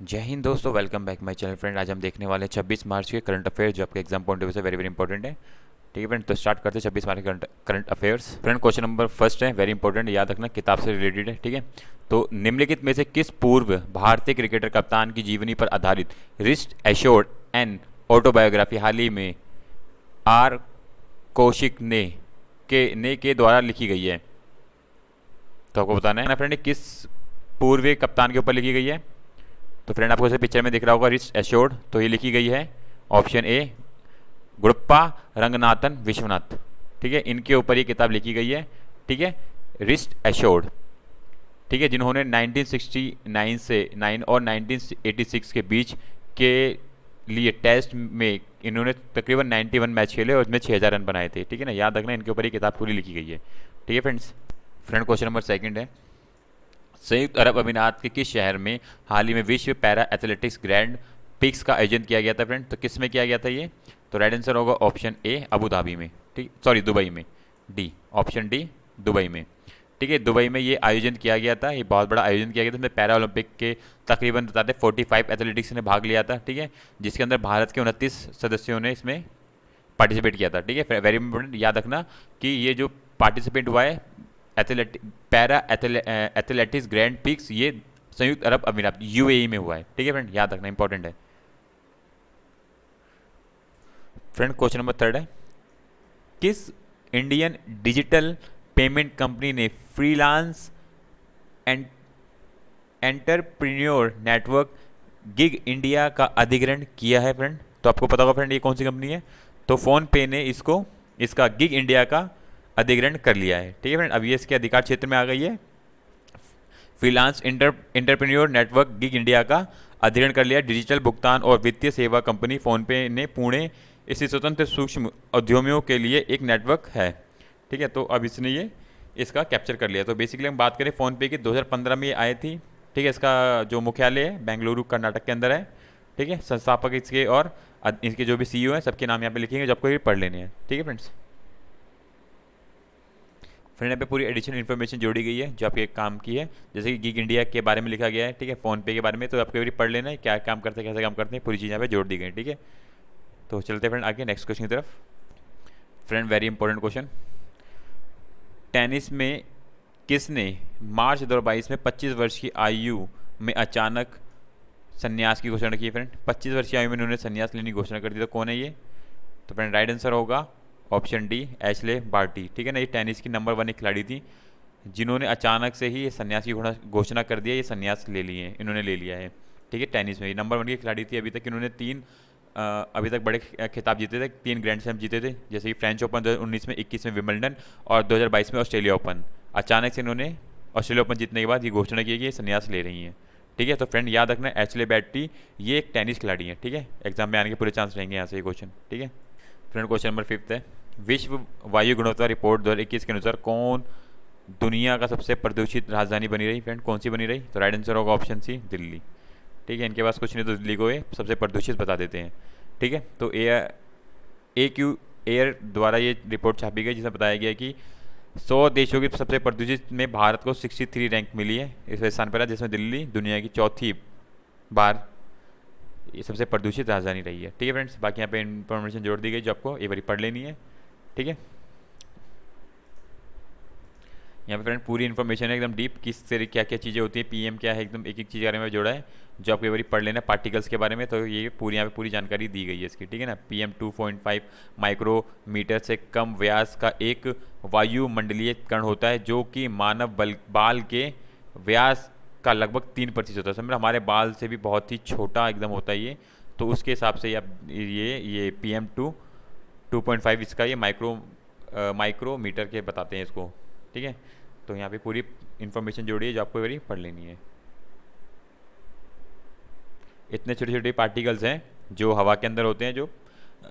जय हिंद दोस्तों, welcome back my channel friend. आज हम देखने वाले हैं 26 मार्च के करंट अफेयर्स, जो आपके एग्जाम पॉइंट ऑफ व्यू से वेरी वेरी इंपॉर्टेंट है। ठीक है फ्रेंड, तो स्टार्ट करते हैं 26 मार्च के current affairs. Friend, question number first है, वेरी इंपॉर्टेंट, याद रखना, किताब से रिलेटेड है। ठीक है, तो निम्नलिखित में से किस पूर्व भारतीय क्रिकेटर कप्तान की जीवनी पर आधारित रिस्ट एश्योर्ड एंड ऑटोबायोग्राफी हाल ही में आर कौशिक ने के द्वारा लिखी गई है? तो आपको बताना है ना फ्रेंड, किस पूर्व कप्तान के ऊपर लिखी गई है। तो फ्रेंड, आपको इसे पिक्चर में दिख रहा होगा, रिस्ट एश्योर्ड, तो ये लिखी गई है ऑप्शन ए गुड़प्पा रंगनाथन विश्वनाथ। ठीक है, इनके ऊपर ये किताब लिखी गई है। ठीक है, रिस्ट एश्योर्ड। ठीक है, जिन्होंने 1969 से 9 और 1986 के बीच के लिए टेस्ट में इन्होंने तकरीबन 91 मैच खेले और उसमें 6000 रन बनाए थे। ठीक है ना, याद रखना, इनके ऊपर ये किताब पूरी लिखी गई है। ठीक है friends. Friend, question number second है, संयुक्त अरब अमीरात के किस शहर में हाल ही में विश्व पैरा एथलेटिक्स ग्रैंड पिक्स का आयोजन किया गया था? फ्रेंड, तो किस में किया गया था ये? तो राइट आंसर होगा ऑप्शन ए अबू धाबी में। ठीक, सॉरी, दुबई में। डी, ऑप्शन डी, दुबई में। ठीक है, दुबई में ये आयोजन किया गया था, ये बहुत बड़ा आयोजन किया गया था। इसमें पैरा ओलंपिक के तकरीबन बताते 45 एथलेटिक्स ने भाग लिया था। ठीक है, जिसके अंदर भारत के 29 सदस्यों ने इसमें पार्टिसिपेट किया था। ठीक है, वेरी इंपॉर्टेंट, याद रखना कि ये जो पार्टिसिपेट हुआ है पैरा एथलेटिक्स ग्रैंड पिक्स, ये संयुक्त अरब अमीरात यूएई में हुआ है। ठीक है फ्रेंड, याद रखना, इंपॉर्टेंट है। फ्रेंड, क्वेश्चन नंबर थर्ड है, किस इंडियन डिजिटल पेमेंट कंपनी ने freelance entrepreneur network gig India का अधिग्रहण किया है? फ्रेंड, तो आपको पता होगा फ्रेंड, ये कौन सी कंपनी है? तो फोन पे ने इसका गिग इंडिया का अधिग्रहण कर लिया है। ठीक है फ्रेंड, अब ये इसके अधिकार क्षेत्र में आ गई है। Freelance entrepreneur network gig India का अधिग्रहण कर लिया। डिजिटल भुगतान और वित्तीय सेवा कंपनी फोनपे ने पुणे स्थित स्वतंत्र सूक्ष्म उद्यमियों के लिए एक नेटवर्क है। ठीक है, तो अब इसने ये इसका कैप्चर कर लिया। तो बेसिकली हम बात करें फ़ोनपे की, 2015 में ये आई थी। ठीक है, इसका जो मुख्यालय है बेंगलुरु कर्नाटक के अंदर है। ठीक है, संस्थापक इसके और इसके जो भी सीईओ हैं सबके नाम यहाँ पे लिखेंगे, जो आपको ये पढ़ लेने हैं। ठीक है फ्रेंड्स। फ्रेंड, यहाँ पे पूरी एडिशनल इन्फॉर्मेशन जोड़ी गई है जो आपके काम की है, जैसे कि गिग इंडिया के बारे में लिखा गया है। ठीक है, फ़ोनपे के बारे में, तो आपको ये पढ़ लेना है, क्या काम करते हैं, कैसे काम करते हैं, पूरी चीज़ यहाँ पे जोड़ दी गई। ठीक है, तो चलते हैं फ्रेंड आगे नेक्स्ट क्वेश्चन की तरफ। Friend, very important question, tennis में किसने मार्च 2022 में 25 वर्ष की आयु में अचानक संन्यास की घोषणा की? फ्रेंड, 25 वर्ष की आयु में उन्होंने संन्यास लेने की घोषणा कर दी, तो कौन है ये? तो फ्रेंड, राइट आंसर होगा ऑप्शन डी एशले बार्टी। ठीक है ना, ये टेनिस की नंबर 1 खिलाड़ी थी, जिन्होंने अचानक से ही ये संन्यास की घोषणा कर दिया, ये संन्यास ले लिए, इन्होंने ले लिया है। ठीक है, टेनिस में ये नंबर 1 की खिलाड़ी थी। अभी तक इन्होंने अभी तक बड़े खिताब जीते थे, 3 ग्रैंड स्लैम जीते थे, जैसे कि फ्रेंच ओपन 2019 में, 21 में विंबलडन और 2022 में ऑस्ट्रेलिया ओपन। अचानक से इन्होंने ऑस्ट्रेलिया ओपन जीतने के बाद ये घोषणा की कि ये संन्यास ले रही हैं। ठीक है, तो फ्रेंड याद रखना, एशले बैटी ये एक टेनिस खिलाड़ी है। ठीक है, एग्जाम में आने के पूरे चांस रहेंगे यहाँ से ये क्वेश्चन। ठीक है फ्रेंड, क्वेश्चन नंबर 5 है, विश्व वायु गुणवत्ता रिपोर्ट 2021 के अनुसार कौन दुनिया का सबसे प्रदूषित राजधानी बनी रही? फ्रेंड, कौन सी बनी रही? तो राइट आंसर होगा ऑप्शन सी, दिल्ली। ठीक है, इनके पास कुछ नहीं, तो दिल्ली को ये सबसे प्रदूषित बता देते हैं। ठीक है, तो एयर द्वारा ये रिपोर्ट छापी गई, जिसमें बताया गया कि 100 देशों की सबसे प्रदूषित में भारत को 63 रैंक मिली है, इस स्थान पर है, जिसमें दिल्ली दुनिया की चौथी बार ये सबसे प्रदूषित राजधानी रही है। ठीक है फ्रेंड्स, बाकी यहाँ पे इंफॉर्मेशन जोड़ दी गई जो आपको एक बार पढ़ लेनी है। ठीक है, यहाँ पे फ्रेंड पूरी इन्फॉर्मेशन है एकदम डीप, किस तरह क्या क्या चीज़ें होती हैं, पीएम क्या है, एकदम एक एक चीज़ के बारे में जोड़ा है, जो आपको एक बार पढ़ लेना है। पार्टिकल्स के बारे में तो ये पूरी यहाँ पे पूरी जानकारी दी गई है इसकी। ठीक है ना, PM 2.5 माइक्रोमीटर से कम व्यास का एक वायुमंडलीय कण होता है, जो कि मानव बाल के व्यास का लगभग 3% होता है। समझ, हमारे बाल से भी बहुत ही छोटा एकदम होता है ये, तो उसके हिसाब से ये PM 2.5 इसका ये माइक्रोमीटर के बताते हैं इसको। ठीक है, तो यहाँ पे पूरी इन्फॉर्मेशन जोड़ी है जो आपको एक बार पढ़ लेनी है। इतने छोटे छोटे पार्टिकल्स हैं जो हवा के अंदर होते हैं, जो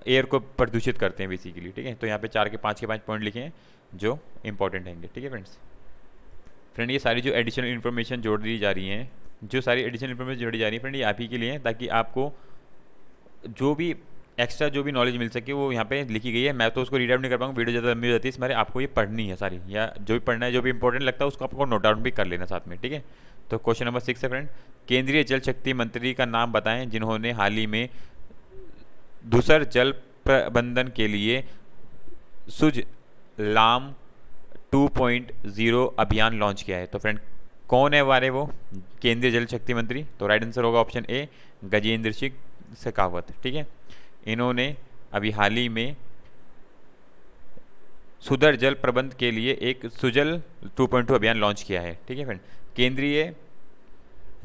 एयर को प्रदूषित करते हैं बेसिकली। ठीक है, तो यहाँ पे 4 के 5 पॉइंट लिखे हैं जो इंपॉर्टेंट हैंगे। ठीक है फ्रेंड, ये सारी जो एडिशनल इन्फॉर्मेशन जोड़ दी जा रही हैं, जो सारी एडिशनल इन्फॉर्मेशन जोड़ी जा रही है फ्रेंड, ये आप ही के लिए है, ताकि आपको जो भी एक्स्ट्रा जो भी नॉलेज मिल सके वो यहाँ पे लिखी गई है। मैं तो उसको रीड आउट नहीं कर पाऊंगा, वीडियो ज़्यादा लंबी हो जाती है, इसमें आपको ये पढ़नी है सारी, या जो भी पढ़ना है, जो भी इंपॉर्टेंट लगता है उसको आपको नोट डाउन भी कर लेना साथ में। ठीक है, तो क्वेश्चन नंबर 6 है फ्रेंड, केंद्रीय जल शक्ति मंत्री का नाम बताएं जिन्होंने हाल ही में धूसर जल प्रबंधन के लिए सुजलाम 2.0 अभियान लॉन्च किया है। तो फ्रेंड कौन है वाले वो केंद्रीय जल शक्ति मंत्री? तो राइट आंसर होगा ऑप्शन ए, गजेंद्र सिंह शेखावत। ठीक है, इन्होंने अभी हाल ही में सुधर जल प्रबंध के लिए एक सुजल 2.2 अभियान लॉन्च किया है। ठीक है फ्रेंड, केंद्रीय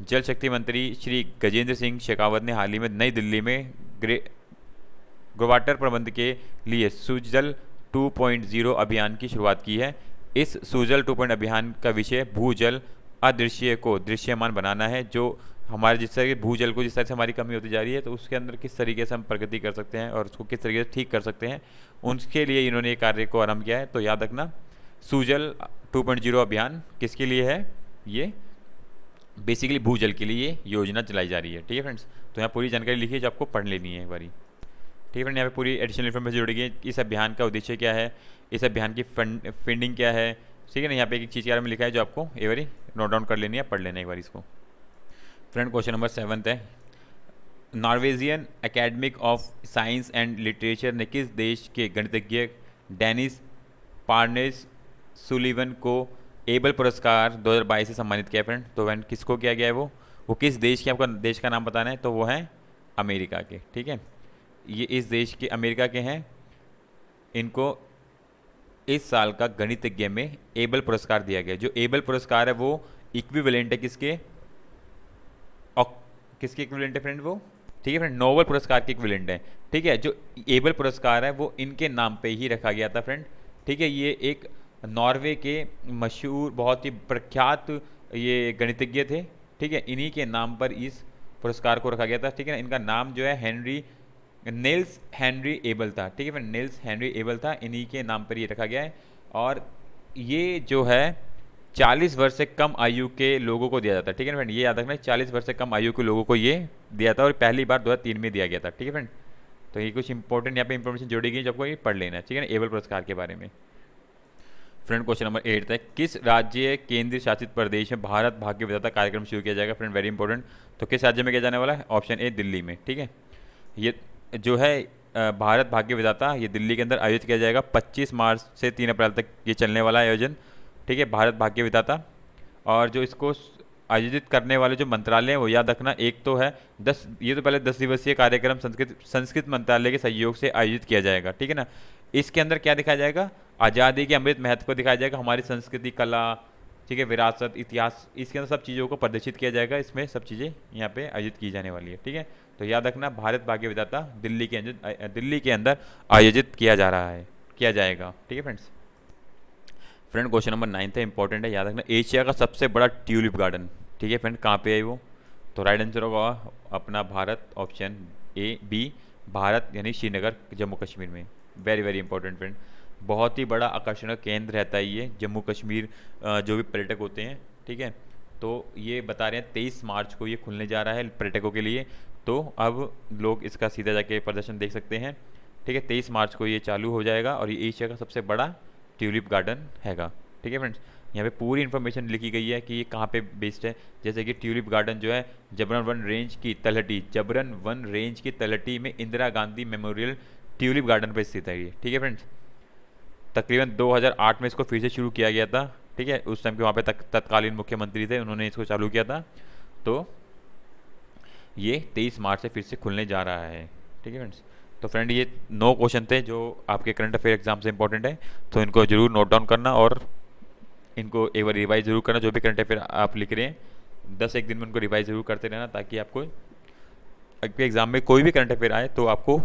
जल शक्ति मंत्री श्री गजेंद्र सिंह शेखावत ने हाल ही में नई दिल्ली में ग्रोवाटर प्रबंध के लिए सुजल 2.0 अभियान की शुरुआत की है। इस सुजल 2.0 अभियान का विषय भूजल अदृश्य को दृश्यमान बनाना है। जो हमारे जिस तरह के भूजल को जिस तरह से हमारी कमी होती जा रही है, तो उसके अंदर किस तरीके से हम प्रगति कर सकते हैं और उसको किस तरीके से ठीक कर सकते हैं, उनके लिए इन्होंने ये कार्य को आरंभ किया है। तो याद रखना सुजल 2.0 अभियान किसके लिए है? ये बेसिकली भूजल के लिए योजना चलाई जा रही है। ठीक है फ्रेंड्स, तो यहाँ पूरी जानकारी लिखी है जो आपको पढ़ लेनी है एक बारी। ठीक है फ्रेंड, यहाँ पे पूरी एडिशनल इन्फॉर्मेशन जुड़ी है। इस अभियान का उद्देश्य क्या है, इस अभियान की फंडिंग क्या है। ठीक है ना, यहाँ पे एक चीज़ के बारे में लिखा है जो आपको एक बारी नोट डाउन कर लेनी है, पढ़ लेना एक बार इसको। फ्रेंड क्वेश्चन नंबर 7 है, Norwegian academic of science and literature ने किस देश के गणितज्ञ डेनिस पार्नेस सुलिवन को एबल पुरस्कार 2022 से सम्मानित किया फ्रेंड? तो फ्रेंड किसको किया गया है वो किस देश के, आपको देश का नाम बताना है। तो वो हैं अमेरिका के। ठीक है, ये इस देश के अमेरिका के हैं। इनको इस साल का गणितज्ञ में एबल पुरस्कार दिया गया। जो एबल पुरस्कार है वो इक्विवेलेंट है किसके इक्विवेलेंट है फ्रेंड वो? ठीक है फ्रेंड, नोबेल पुरस्कार के इक्विवेलेंट है। ठीक है, जो एबल पुरस्कार है वो इनके नाम पे ही रखा गया था फ्रेंड। ठीक है, ये एक नॉर्वे के मशहूर बहुत ही प्रख्यात ये गणितज्ञ थे। ठीक है, इन्हीं के नाम पर इस पुरस्कार को रखा गया था। ठीक है ना, इनका नाम जो है नेल्स हेनरी एबल था। ठीक है फ्रेंड, नेल्स हेनरी एबल था, इन्हीं के नाम पर ये रखा गया है। और ये जो है 40 वर्ष से कम आयु के लोगों को दिया जाता है। ठीक है ना फ्रेंड, ये याद रखना, 40 वर्ष से कम आयु के लोगों को ये दिया था और पहली बार 2003 में दिया गया था। ठीक है फ्रेंड, तो ये कुछ इंपॉर्टेंट यहाँ पे इंफॉर्मेशन जोड़ी गई जो आपको ये पढ़ लेना है। ठीक है ना, एबल पुरस्कार के बारे में। फ्रेंड क्वेश्चन नंबर 8 है, किस राज्य केंद्र शासित प्रदेश में भारत भाग्य विधाता कार्यक्रम शुरू किया जाएगा? फ्रेंड वेरी इंपॉर्टेंट, तो किस राज्य में किया जाने वाला है? ऑप्शन ए, दिल्ली में। ठीक है, ये जो है भारत भाग्य विधाता ये दिल्ली के अंदर आयोजित किया जाएगा। 25 मार्च से 3 अप्रैल तक ये चलने वाला आयोजन। ठीक है, भारत भाग्य विधाता। और जो इसको आयोजित करने वाले जो मंत्रालय हैं वो याद रखना, एक तो है ये तो पहले 10 दिवसीय कार्यक्रम संस्कृत मंत्रालय के सहयोग से आयोजित किया जाएगा। ठीक है ना, इसके अंदर क्या दिखाया जाएगा? आज़ादी के अमृत महत्व को दिखाया जाएगा, हमारी संस्कृति, कला, ठीक है, विरासत, इतिहास, इसके अंदर सब चीज़ों को प्रदर्शित किया जाएगा। इसमें सब चीज़ें यहाँ पे आयोजित की जाने वाली है। ठीक है, तो याद रखना भारत भाग्य विधाता दिल्ली के अंदर आयोजित किया जाएगा। ठीक है फ्रेंड्स। फ्रेंड क्वेश्चन नंबर 9 है, इंपॉर्टेंट है, याद रखना, एशिया का सबसे बड़ा ट्यूलिप गार्डन। ठीक है फ्रेंड, कहाँ पे है वो? तो राइट आंसर होगा अपना Bharat, option A B, Bharat यानी श्रीनगर, जम्मू कश्मीर में। वेरी वेरी इंपॉर्टेंट फ्रेंड, बहुत ही बड़ा आकर्षण का केंद्र रहता है ये जम्मू कश्मीर, जो भी पर्यटक होते हैं। ठीक है, तो ये बता रहे हैं 23 मार्च को ये खुलने जा रहा है पर्यटकों के लिए। तो अब लोग इसका सीधा जाके प्रदर्शन देख सकते हैं। ठीक है, 23 मार्च को ये चालू हो जाएगा और ये एशिया का सबसे बड़ा ट्यूलिप गार्डन हैगा। ठीक है फ्रेंड्स, यहाँ पे पूरी इन्फॉर्मेशन लिखी गई है कि ये कहाँ पे बेस्ड है। जैसे कि ट्यूलिप गार्डन जो है जबरन वन रेंज की तलहटी में Indira Gandhi memorial tulip garden पर स्थित है ये। ठीक है फ्रेंड्स, तकरीबन 2008 में इसको फिर से शुरू किया गया था। ठीक है, उस टाइम के वहाँ पे तत्कालीन मुख्यमंत्री थे, उन्होंने इसको चालू किया था। तो ये 23 मार्च से फिर से खुलने जा रहा है। ठीक है फ्रेंड्स, तो फ्रेंड ये 9 क्वेश्चन थे जो आपके करंट अफेयर एग्जाम से इंपॉर्टेंट है, तो इनको जरूर नोट डाउन करना और इनको एक बार रिवाइज जरूर करना। जो भी करंट अफेयर आप लिख रहे हैं 10-1 दिन में उनको रिवाइज जरूर करते रहना, ताकि आपको आपके एग्जाम में कोई भी करंट अफेयर आए तो आपको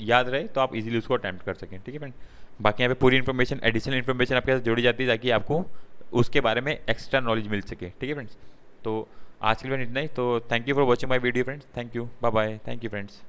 याद रहे, तो आप इजीली उसको अटैम्प्ट कर सकें। ठीक है फ्रेंड, बाकी यहाँ पे पूरी इन्फॉर्मेशन, एडिशनल इन्फॉर्मेशन आपके साथ जोड़ी जाती है ताकि आपको उसके बारे में एक्स्ट्रा नॉलेज मिल सके। ठीक है फ्रेंड्स, तो आज के लिए इतना ही। तो thank you for watching my video friends, thank you, bye bye, thank you friends.